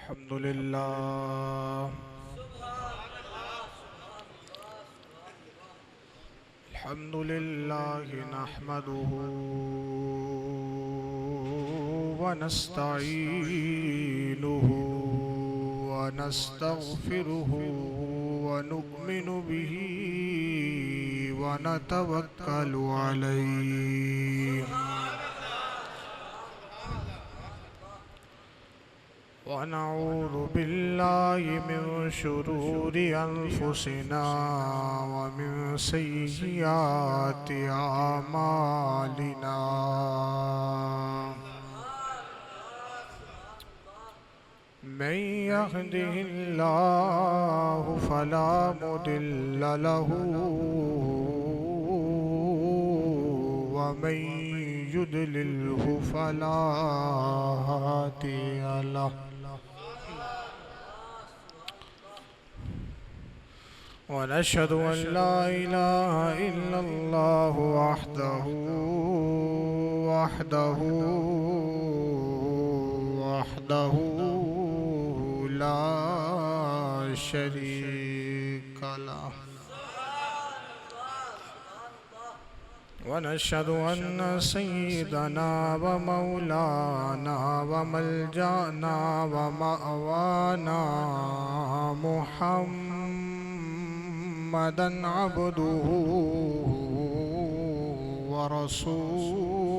अल्हम्दुलिल्लाह अल्हम्दुलिल्लाहि नहमदुहु व नस्तईनुहु व नस्तगफिरुहु व नु'मिनु बिही व नतवक्कलु अलैहि व नऊज़ु बिल्लाहि मिन शुरूरि अनफुसिना व मिन सय्यिआति आमालिना। मन यहदिहिल्लाहु फला मुदिल्ल लहु व मन युद्लिल्हु फला हादिय लहु। वनशहदु अन ला इलाहा इल्लल्लाहु वहदहु ला शरीक लहु वनशहदु अन्न सय्यिदना व मौलाना व मलजाना व मअवाना मुहम्मदन अब्दुहु व रसूलुहु।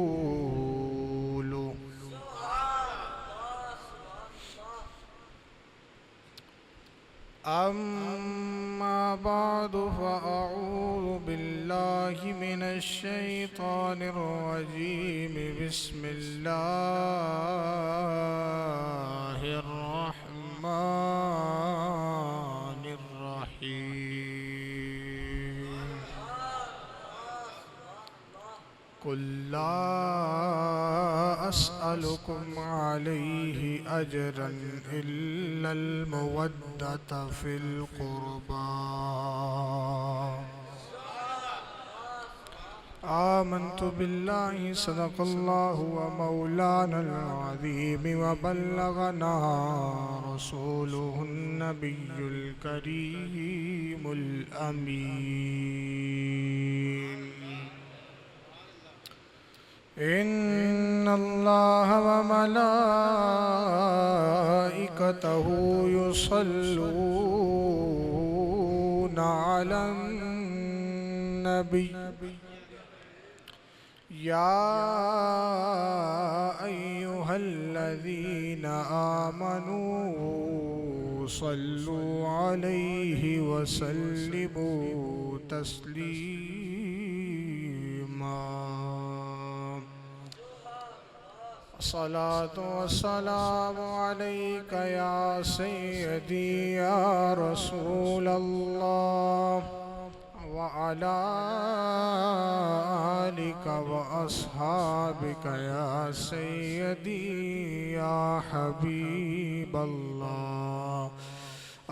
अम्मा बादु फ़अऊज़ु बिल्लाहि मिनश शैतानिर रजीम। बिस्मिल्लाहिर रहमानिर रहीम। कुल ला अस्अलुकुम अलैहि अजरन इल्लल मवद्दत फिल क़ुरबा। आमन्तु बिल्लाहि सदक़ल्लाहु व मौलानल अज़ीम व बल्लगना रसूलुहुन नबियुल करीमुल अमीन। इन्नल्लाह व मलाइकतहु युसल्लूना अलन नबी या अय्युहल्लज़ीना आमनू सल्लु अलैहि व सल्लिमू तस्लीमा। अस्सलातु वस्सलामु अलैका या सय्यदी या रसूलल्लाह व अला आलिका व अस्हाबिका या सय्यदी या हबीबल्लाह।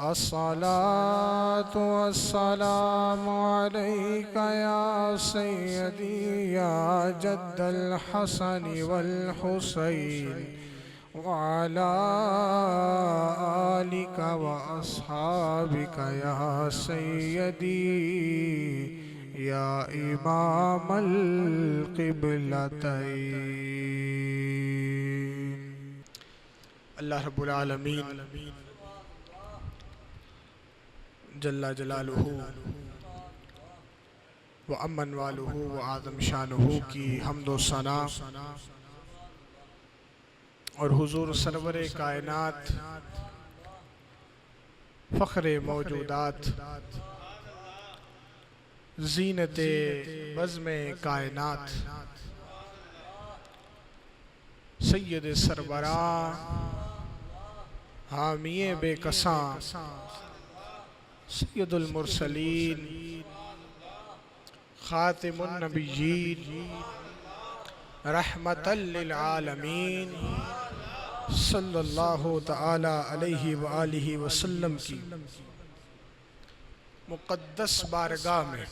अस्सलातु वस्सलामु अलैका या सय्यदी या जद्दल हसन वल हुसैन व अला आलिका व अस्हाबिका या सय्यदी या इमामल क़िबलतैन। अल्लाह रब्बुल आलमीन जल्ला जलालुहु व अम्मन वालुहु व आज़म शानुहु की हम्दो सना और हुजूर सरवरे कायनात फ़ख्रे मौजूदात ज़ीनते बज़्मे कायनात सय्यद सरबरा हामिए बेकसां सय्यदुल मुरसलीन खातिमुन नबिय्यीन रहमतल लिल आलमीन सल्लल्लाहु तआला अलैहि व आलिहि वसल्लम की मुक़द्दस बारगाह में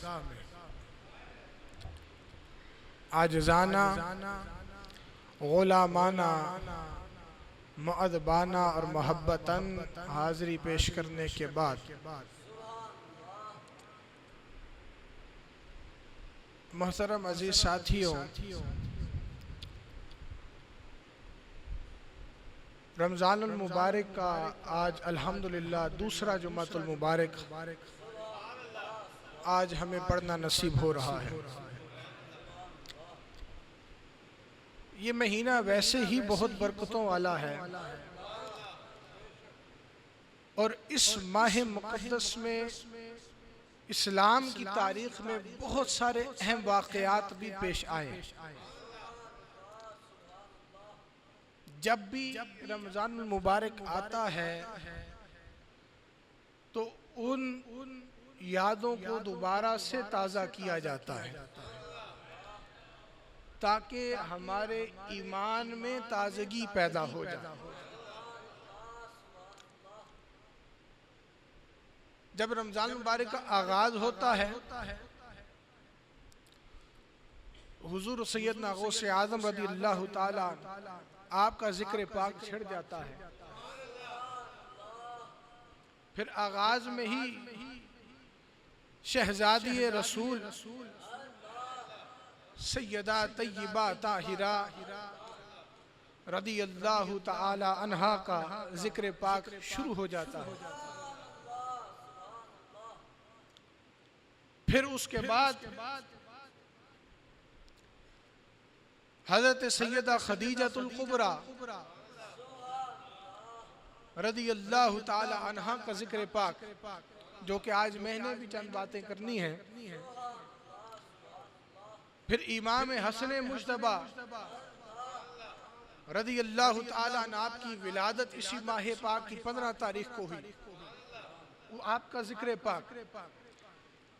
आजिज़ाना गुलामाना मुअद्दबाना और मोहब्बतन हाज़िरी पेश करने के बाद मोहतरम अजीज साथियों, रमज़ानुल मुबारक का आज अल्हम्दुलिल्लाह दूसरा जुम्मतुल मुबारक आज हमें पढ़ना नसीब हो रहा है। ये महीना वैसे ही बहुत बरकतों वाला है और इस माह मुक़द्दस में इस्लाम की तारीख़ में बहुत सारे अहम वाक़यात भी पेश आए। जब भी रमज़ान मुबारक आता है तो उन यादों को दोबारा से ताज़ा किया जाता है ताकि हमारे ईमान में ताज़गी पैदा हो जाए। जब रमज़ान मुबारक का आगाज़ होता है, हुज़ूर सैयदना गौसे आज़म रज़ियल्लाहु ताला आपका ज़िक्र पाक छिड़ जाता है। फिर आगाज़ में ही शहज़ादी रसूल सैयदा तय्यबा ताहिरा रज़ियल्लाहु ताला अन्हा का ज़िक्र पाक शुरू हो जाता है। फिर उसके बाद हज़रत सैयदा खदीजतुल कुबरा रज़ियल्लाहु ताला अन्हा का ज़िक्र पाक, जो कि आज मैंने भी चंद बातें करनी हैं। फिर इमाम हसन मुज्तबा रज़ियल्लाहु ताला अन्हु आपकी विलादत इसी माह पाक की 15 तारीख को हुई, वो आपका ज़िक्र पाक।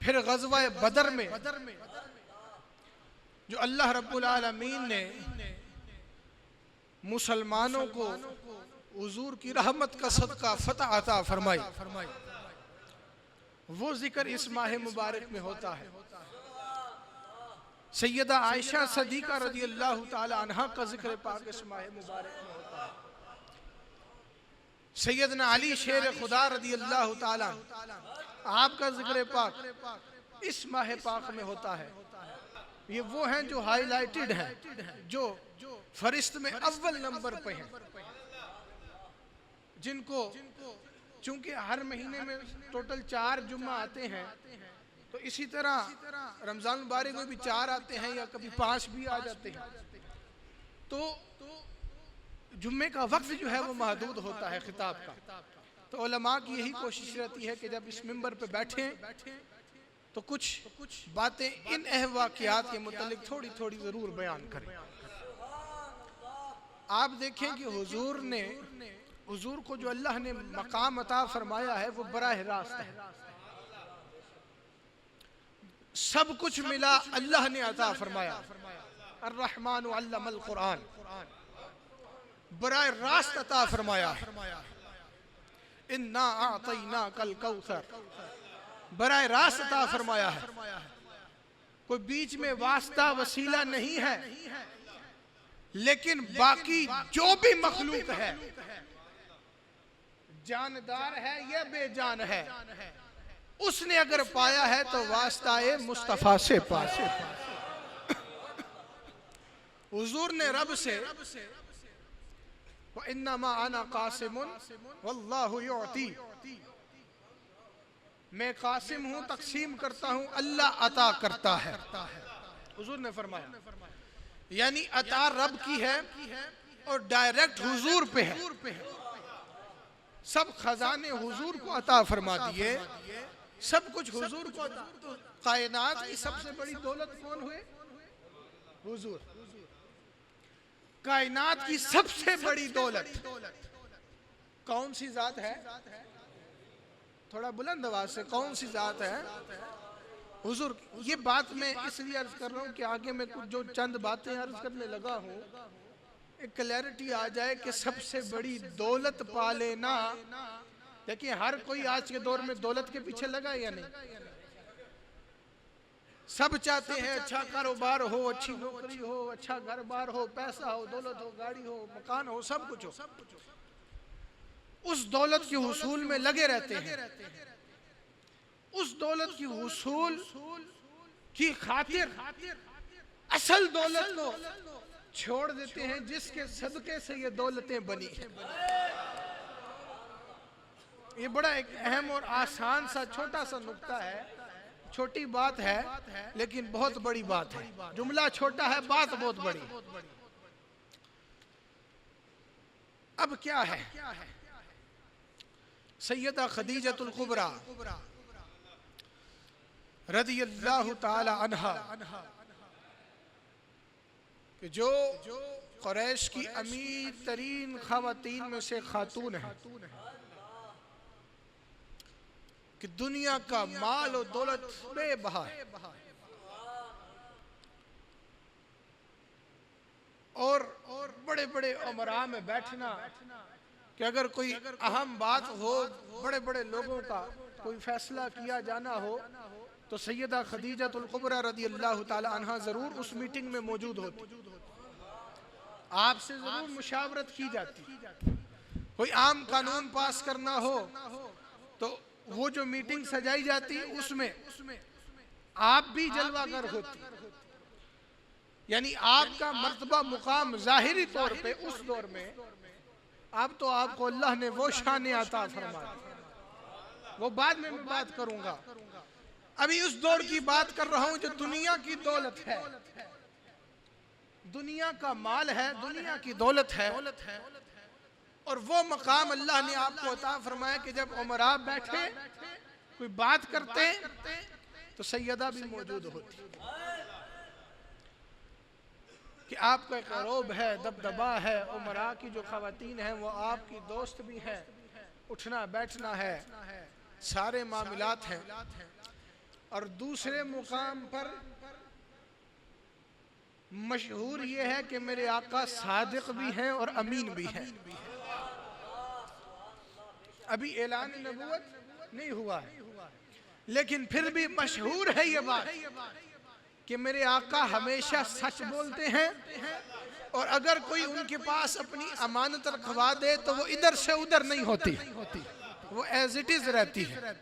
फिर ग़ज़वा बदर में जो अल्लाह रब्बुल आलमीन ने मुसलमानों को हुज़ूर की रहमत का सदका फतह अता फरमाई, वो जिक्र इस माह मुबारक में होता है। सैयदा आयशा सदीका रज़ियल्लाहु ताला अन्हा का जिक्र पाक इस माह मुबारक में होता है। सैयदना अली शेर खुदा रज़ियल्लाहु ताला आपका जिक्र पाक इस माह पाक में होता है। ये वो हैं जो हाईलाइटेड हैं, जो फरिश्त में अव्वल नंबर पे हैं, जिनको चूंकि हर महीने में टोटल 4 जुम्मा आते हैं, तो इसी तरह रमज़ान मुबारक में भी 4 आते हैं या कभी 5 भी आ जाते हैं। तो जुम्मे का वक्त जो है वो महदूद होता है खिताब का। तो उलमा की यही कोशिश रहती है कि जब इस मिंबर पे बैठें तो कुछ बातें इन अहम वाक़यात के मुतालिक थोड़ी थोड़ी ज़रूर बयान करें। आप देखें कि हुजूर को जो अल्लाह ने मकाम अता फरमाया है वो बराह रास्त है। सब कुछ मिला अल्लाह ने अता फरमाया। अर्रहमान अल्लमल कुरान, बराह रास्त अता फरमाया है। इन्ना आतैना कल कौसर, बराह रास्त अता फरमाया है। कोई बीच में वास्ता वसीला नहीं है, लेकिन बाकी जो भी मखलूक है, जानदार है या बेजान है, उसने अगर पाया है तो वास्ता मुस्तफा से पाया। हुजूर ने रब से व इन्नमा अना कासिमुन वल्लाहु युअती, मैं कासिम हूँ, तकसीम करता हूँ, अल्लाह अता करता है। हुजूर ने फरमाया, यानी अता रब की है और डायरेक्ट हुजूर पे है। सब खजाने हुजूर को अता फरमा दिए, सब कुछ हुजूर को अता। तो कायनात की सबसे बड़ी दौलत कौन हुए? हुजूर। कायनात की सबसे बड़ी दौलत कौन सी जात है? थोड़ा बुलंद आवाज से, कौन सी जात है? हुजूर। ये बात मैं इसलिए अर्ज कर रहा हूँ कि आगे मैं कुछ जो चंद बातें अर्ज करने लगा हूँ, एक क्लैरिटी आ जाए कि सबसे बड़ी दौलत पा लेना। देखिए हर कोई आज के दौर में दौलत के पीछे लगा है या नहीं? सब चाहते हैं अच्छा कारोबार हो, अच्छी नौकरी हो, अच्छा घर बार हो, पैसा हो, दौलत हो, गाड़ी हो, मकान हो, सब कुछ हो। उस दौलत के हुसूल में लगे रहते हैं। उस दौलत की हुसूल की खातिर असल दौलत को छोड़ देते हैं जिसके सदके से ये दौलतें बनी। ये बड़ा एक अहम और आसान सा छोटा सा नुक्ता है, छोटी बात है लेकिन बहुत बड़ी बात है। जुमला छोटा है, बात बहुत बड़ी। अब क्या है, सैयदा खदीजतुल कुबरा रदियल्लाहु ताला अन्हा कि जो कुरैश की अमीर तरीन खवातीन में से खातून है कि दुनिया का माल और दौलत बेबहा है और बड़े बड़े उमरा में बैठना कि अगर कोई अहम बात हो, बड़े बड़े लोगों का कोई फैसला किया जाना हो तो सैयदा खदीजतुल कुबरा रदियल्लाहु ताला अन्हा जरूर उस मीटिंग में मौजूद होती, आपसे जरूर मुशावरत की जाती। कोई आम कानून पास करना हो तो वो जो मीटिंग सजाई जाती उसमें आप भी जलवागर होती, यानी आपका मर्तबा मुकाम जाहिरी तौर पे उस दौर में अब तो आपको अल्लाह ने वो शान अता फरमाया, वो बाद में मैं बात करूंगा। अभी उस दौर की बात कर रहा हूं जो दुनिया की दौलत है, दुनिया का माल है, दुनिया की दौलत है। और वो मकाम अल्लाह ने आपको अता फरमाया कि जब उमरा बैठे कोई बात करते तो सैयदा भी मौजूद होती, कि आपका एक रौब है, दबदबा है, उमरा की जो खवातीन हैं वो आपकी दोस्त भी हैं, उठना बैठना है, सारे मामलात हैं। और दूसरे मुकाम पर मशहूर ये है कि मेरे आका सादिक भी हैं और अमीन भी हैं। अभी ऐलान नबूवत नहीं हुआ है लेकिन फिर भी मशहूर है ये बात कि मेरे आका हमेशा सच बोलते हैं और अगर कोई उनके पास अपनी अमानत रखवा दे तो वो इधर से उधर नहीं होती, वो एज इट इज रहती है।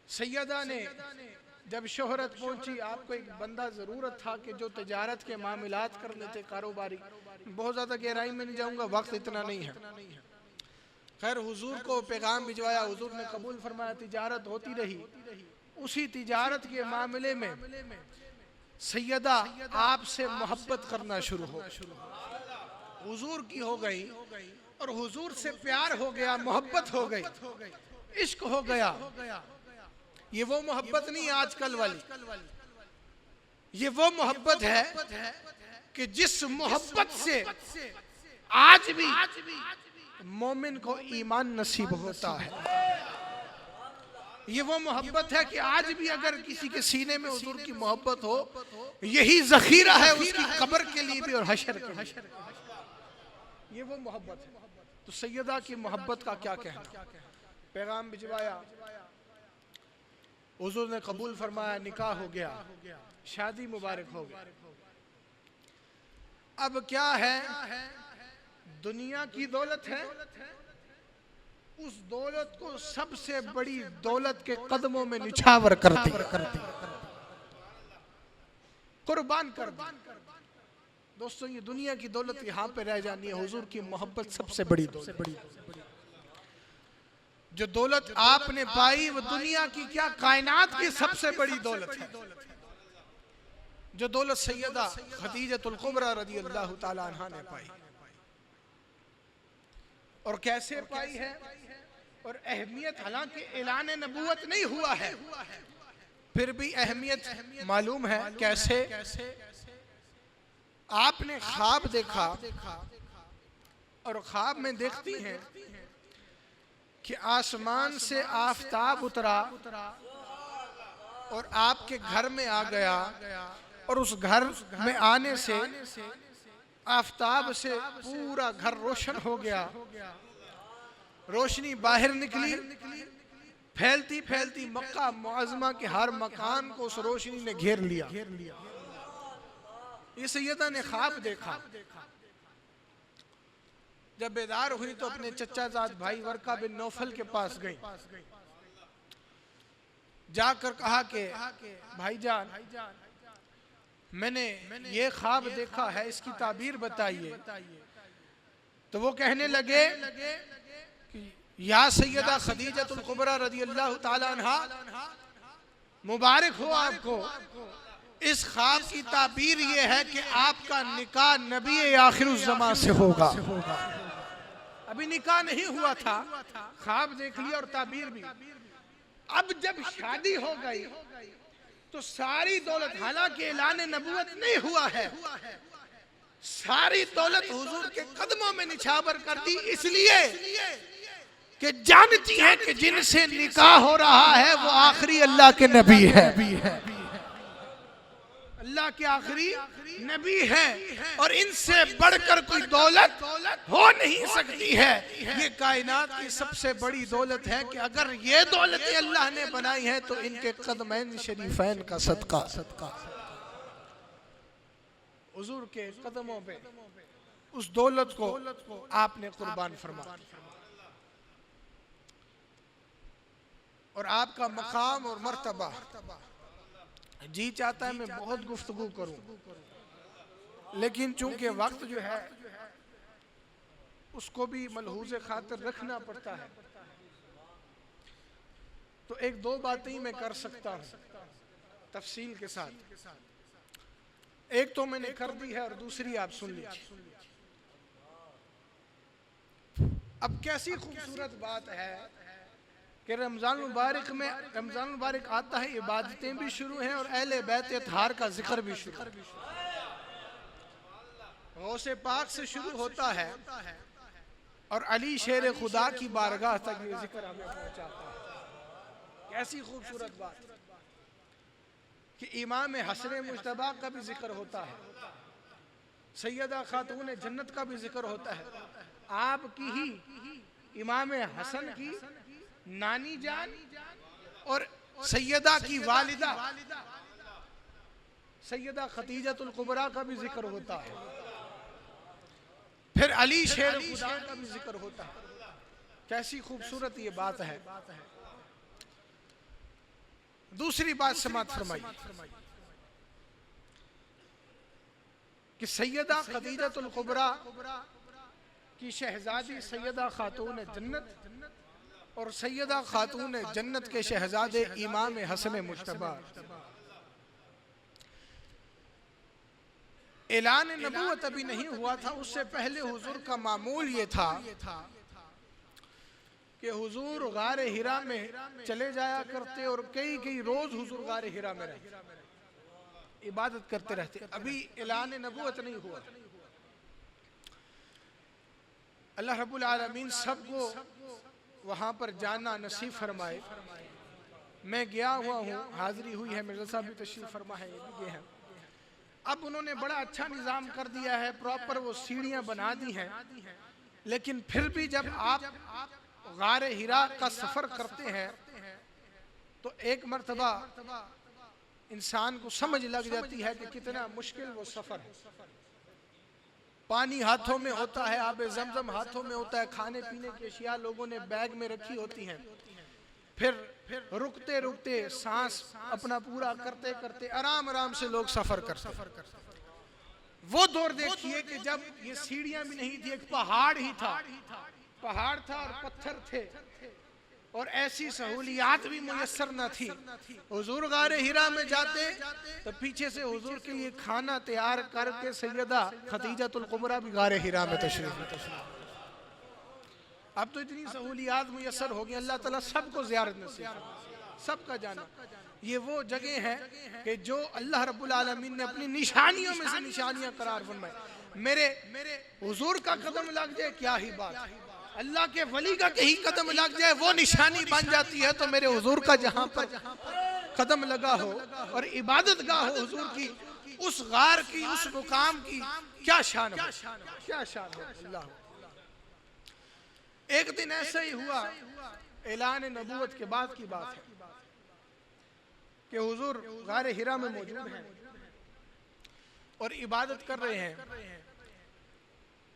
सैयदा ने जब शोहरत पहुंची, आपको एक बंदा जरूरत था कि जो तिजारत के मामलात कर लेते, कारोबारी। बहुत ज्यादा गहराई में नहीं जाऊंगा, वक्त इतना नहीं है। खैर हुजूर को पैगाम भिजवाया, हुजूर ने कबूल फरमाया, तिजारत होती रही। उसी तिजारत के मामले में सैयदा आपसे मोहब्बत करना शुरू हो, हुजूर की हो गई और हुजूर से प्यार हो गया, मोहब्बत हो गई, इश्क हो गया। ये वो मोहब्बत नहीं आजकल वाली, ये वो मोहब्बत है कि जिस मोहब्बत से आज भी मोमिन को ईमान नसीब होता है। ये वो मोहब्बत है कि आज भी अगर किसी के सीने में हुजूर की मोहब्बत हो, यही जखीरा है उसकी कब्र के लिए भी और हशर के लिए। ये वो मोहब्बत है। तो सैयदा की मोहब्बत का क्या कहना। पैगाम भिजवाया, हुजूर ने कबूल फरमाया, निकाह हो गया, शादी मुबारक हो गई। अब क्या है, दुनिया की दौलत है, उस दौलत को सबसे बड़ी दौलत के कदमों में निछावर करती, कुर्बान कर दी। दोस्तों ये दुनिया की दौलत यहाँ पे रह जानी है, हुजूर की मोहब्बत सबसे बड़ी दौलत। जो दौलत आपने पाई वो दुनिया की क्या कायनात की सबसे बड़ी दौलत है। जो दौलत सैयदा खदीजतुल कुबरा रदियल्लाहु ताला अन्हा ने पाई, और कैसे पाई है, और अहमियत, हालांकि ऐलान नबूवत नहीं हुआ है फिर भी अहमियत मालूम है। कैसे, आपने ख्वाब देखा और ख्वाब में देखती हैं कि आसमान से आफताब उतरा और आपके घर में आ गया, और उस घर में आने से आफताब से पूरा घर रोशन हो गया, रोशनी बाहर निकली, फैलती फैलती मक्का मुअज़्ज़मा के हर मकान को उस रोशनी ने घेर लिया। ये सैयदा ने ख्वाब देखा। जब बेदार हुई तो अपने चचाजाद भाई वर्का बिन नौफल के पास गई, जाकर कहा कि भाईजान, मैंने ये ख्वाब देखा है, इसकी ताबीर बताइए। तो वो कहने लगे कि या सैयदा खदीजतुल कुबरा रज़ियल्लाहु ताला अन्हा, मुबारक हो आपको, इस ख्वाब की ताबीर ये है कि आपका निकाह नबी आखिरुज़्ज़मा से होगा। अभी निकाह नहीं हुआ था, ख्वाब देख लिया और ताबीर भी। अब जब शादी हो गई तो सारी दौलत, हालांकि ऐलान नबूवत नहीं हुआ है, सारी दौलत हुजूर के कदमों में निछावर कर दी, इसलिए कि जानती है कि जिनसे निकाह हो रहा है वो आखिरी अल्लाह के नबी है, अल्लाह के आखिरी नबी है, और इनसे बढ़कर कोई दौलत हो नहीं सकती है। ये कायनात की सबसे बड़ी दौलत है कि अगर ये दौलत अल्लाह ने बनाई है तो इनके कदमैन शरीफैन का सदका, हुजूर के कदमों पे उस दौलत को आपने कुर्बान फरमाया। और आपका मकाम और मर्तबा, जी चाहता है मैं बहुत गुफ्तगू करूं, लेकिन चूंकि वक्त जो है उसको भी मलहूज़े खातिर रखना पड़ता है, तो एक दो बातें ही मैं कर सकता हूं तफसील के साथ। एक तो मैंने कर दी है और दूसरी आप सुन लीजिए। अब कैसी खूबसूरत बात है कि रमजान मुबारक में, रमजान मुबारक आता है, इबादतें भी शुरू हैं और अहले बैत अतहार का जिक्र भी शुरू। गौसे पाक से शुरू होता है और अली शेर खुदा की बारगाह तक ये जिक्र हमें पहुंचाता है। कैसी खूबसूरत बात कि इमाम हसन मुज्तबा का भी जिक्र होता है, सैयदा खातून जन्नत का भी जिक्र होता है, आपकी ही इमाम हसन की नानी जान और सैयदा की वालिदा सैयदा खदीजतुल कुबरा का भी जिक्र होता है, फिर अली शेर खुदा का भी जिक्र होता है। कैसी खूबसूरत ये बात है। दूसरी बात समात फरमाई कि सैयदा खदीजतुल कुबरा की शहजादी सैयदा खातून जन्नत और सैयदा खातून जन्नत के शहजादे इमाम हसन मुज्तबा। ऐलान नबूवत अभी नहीं हुआ था, उससे पहले हुजूर का मामूल ये था कि हुजूर गारे हिरा में चले जाया करते और कई कई रोज हुजूर गारे हिरा में रहते, इबादत करते रहते। अभी ऐलान नबूवत नहीं हुआ। अल्लाह रब्बुल आलमीन सबको वहां पर जाना नसीब फरमाए। मैं गया हुआ हूँ, हाजिरी हुई है, मिर्जा साहब भी तशरीफ फरमा है, ये भी गए हैं। अब उन्होंने बड़ा अच्छा निज़ाम कर दिया है, प्रॉपर वो सीढ़ियां बना दी हैं, लेकिन फिर भी जब आप गारे हिरा का सफर करते हैं तो एक मर्तबा इंसान को समझ लग जाती है कि कितना मुश्किल वो सफर है। पानी हाथों में होता है, आबे ज़मज़म हाथों में होता है, खाने पीने की अशिया लोगों ने बैग में रखी होती हैं, फिर रुकते रुकते सांस अपना पूरा करते करते आराम आराम से लोग सफर करते। वो दौर देखिए कि जब ये सीढ़ियां भी नहीं थी, एक पहाड़ ही था, पहाड़ था और पत्थर थे और ऐसी सहूलियात भी मुयस्सर न थी। हुजूर गारे हिरा में जाते तो पीछे से हुजूर के लिए खाना तैयार करके सैयदा खदीजतुल कुबरा भी गारे हिरा में तशरीफ। अब तो इतनी सहूलियात मुयस्सर हो गई, अल्लाह ताला सबको ज़ियारत नसीब, सबका जाना। ये वो जगह है कि जो अल्लाह रब्बुल आलमीन ने अपनी निशानियों में से निशानियां करार फरमाई। मेरे हुजूर का कदम लग जाए क्या ही बात, अल्लाह के वली का कहीं कदम लग जाए वो निशानी बन जाती है। तो मेरे हुजूर का जहां पर कदम लगा हो और इबादत गाह हो हुजूर की, उस गार की, उस मुकाम की क्या शान है, क्या शान है। अल्लाह। एक दिन ऐसा ही हुआ ऐलान नबूवत के बाद की बात है कि हुजूर गारे हिरा में मौजूद हैं और इबादत कर रहे हैं,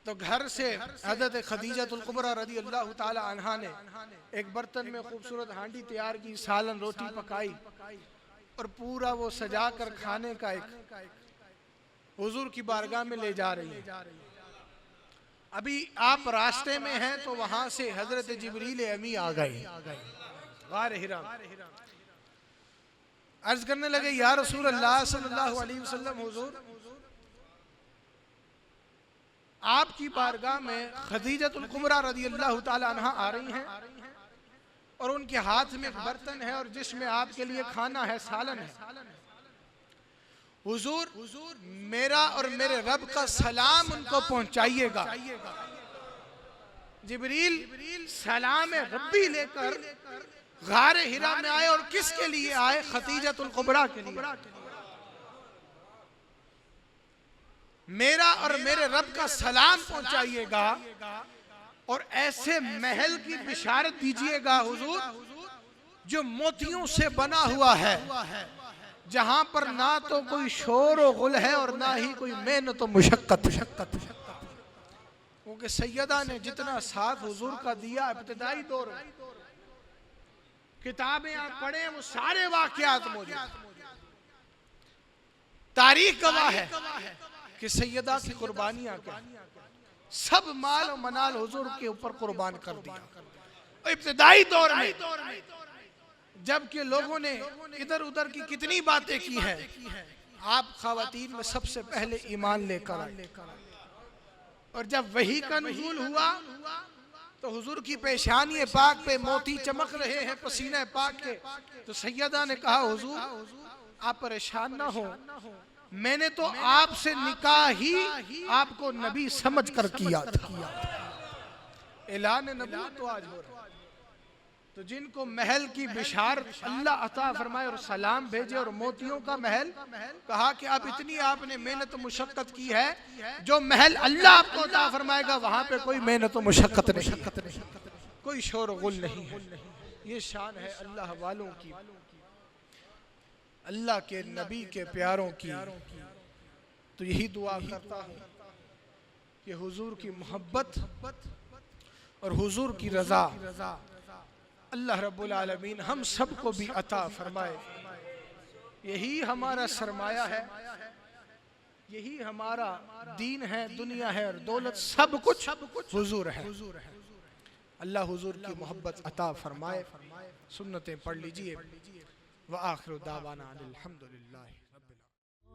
तो घर से हज़रत खदीजतुल कुबरा रज़ी अल्लाह ताला अन्हा ने एक बर्तन में खूबसूरत हांडी तैयार की, सालन रोटी पकाई और पूरा वो सजा कर खाने का एक हुजूर की बारगाह में ले जा रही है। अभी आप रास्ते में हैं तो वहां से हजरत जिब्रील अमी आ गए गार हिरा। अर्ज करने लगे, या रसूल अल्लाह सल्लल्लाहु अलैहि वसल्लम, हुजूर आपकी बारगाह में खदीजतुल कुबरा रज़ी अल्लाह ताला अन्हा आ रही हैं और उनके हाथ में एक बर्तन है और जिसमें आपके लिए खाना है, सालन है। हुजूर मेरा और मेरे रब का सलाम उनको पहुंचाइएगा। जिब्रील सलाम रब्बी लेकर गारे हिरा में आए और किसके लिए आए? खदीजतुल कुबरा के लिए। मेरा और मेरे रब का सलाम पहुंचाइएगा और ऐसे महल की बिशारत दीजिएगा हुजूर जो मोतियों से बना हुआ है, जहां पर ना तो कोई शोर और गुल है और ना ही कोई मेहनत और मुशक्कत। क्योंकि सैयदा ने जितना साथ हुजूर का दिया इब्तिदाई दौर में, किताबें आप पढ़े वो सारे वाकयात मौजूद, तारीख गवाह है कि सैयदा की कुर्बानियां क्या, सब माल और मनाल हुजूर के ऊपर कुर्बान कर दिया इब्तिदाई दौर में। जबकि लोगों ने इधर उधर की कितनी बातें की हैं, आप खवातीन में सबसे पहले ईमान लेकर आए। और जब वही का नुज़ूल हुआ तो हुजूर की पेशानी पाक पे मोती चमक रहे हैं पसीने पाक के, तो सैयदा ने कहा, हुजूर आप परेशान ना हो, मैंने तो आपसे निकाह ही आपको नबी समझ कर किया था। ऐलान नबूवत तो आज हो रहा है। तो जिनको महल की बिशारत अल्लाह अता फरमाए और सलाम भेजे और मोतियों का महल, कहा कि अब इतनी आपने मेहनत मुशक्कत की है, जो महल अल्लाह आपको अता फरमाएगा वहां पे कोई मेहनत मुशक्कत नहीं, कोई शोर गुल नहीं है। ये शान है अल्लाह वालों की, अल्लाह के नबी के प्यारों की। तो यही दुआ करता हूँ कि हुजूर की मोहब्बत और हुजूर की रजा अल्लाह रब्बुल आलमीन हम सबको भी अता फरमाए। यही हमारा सरमाया है, यही हमारा दीन है, दुनिया है और दौलत, सब कुछ हुजूर है। अल्लाह हुजूर की मोहब्बत अता फरमाए। सुन्नतें पढ़ लीजिए। व आखिरु दावाना अनिल हम्दुलिल्लाहि रब्बिल आलमीन।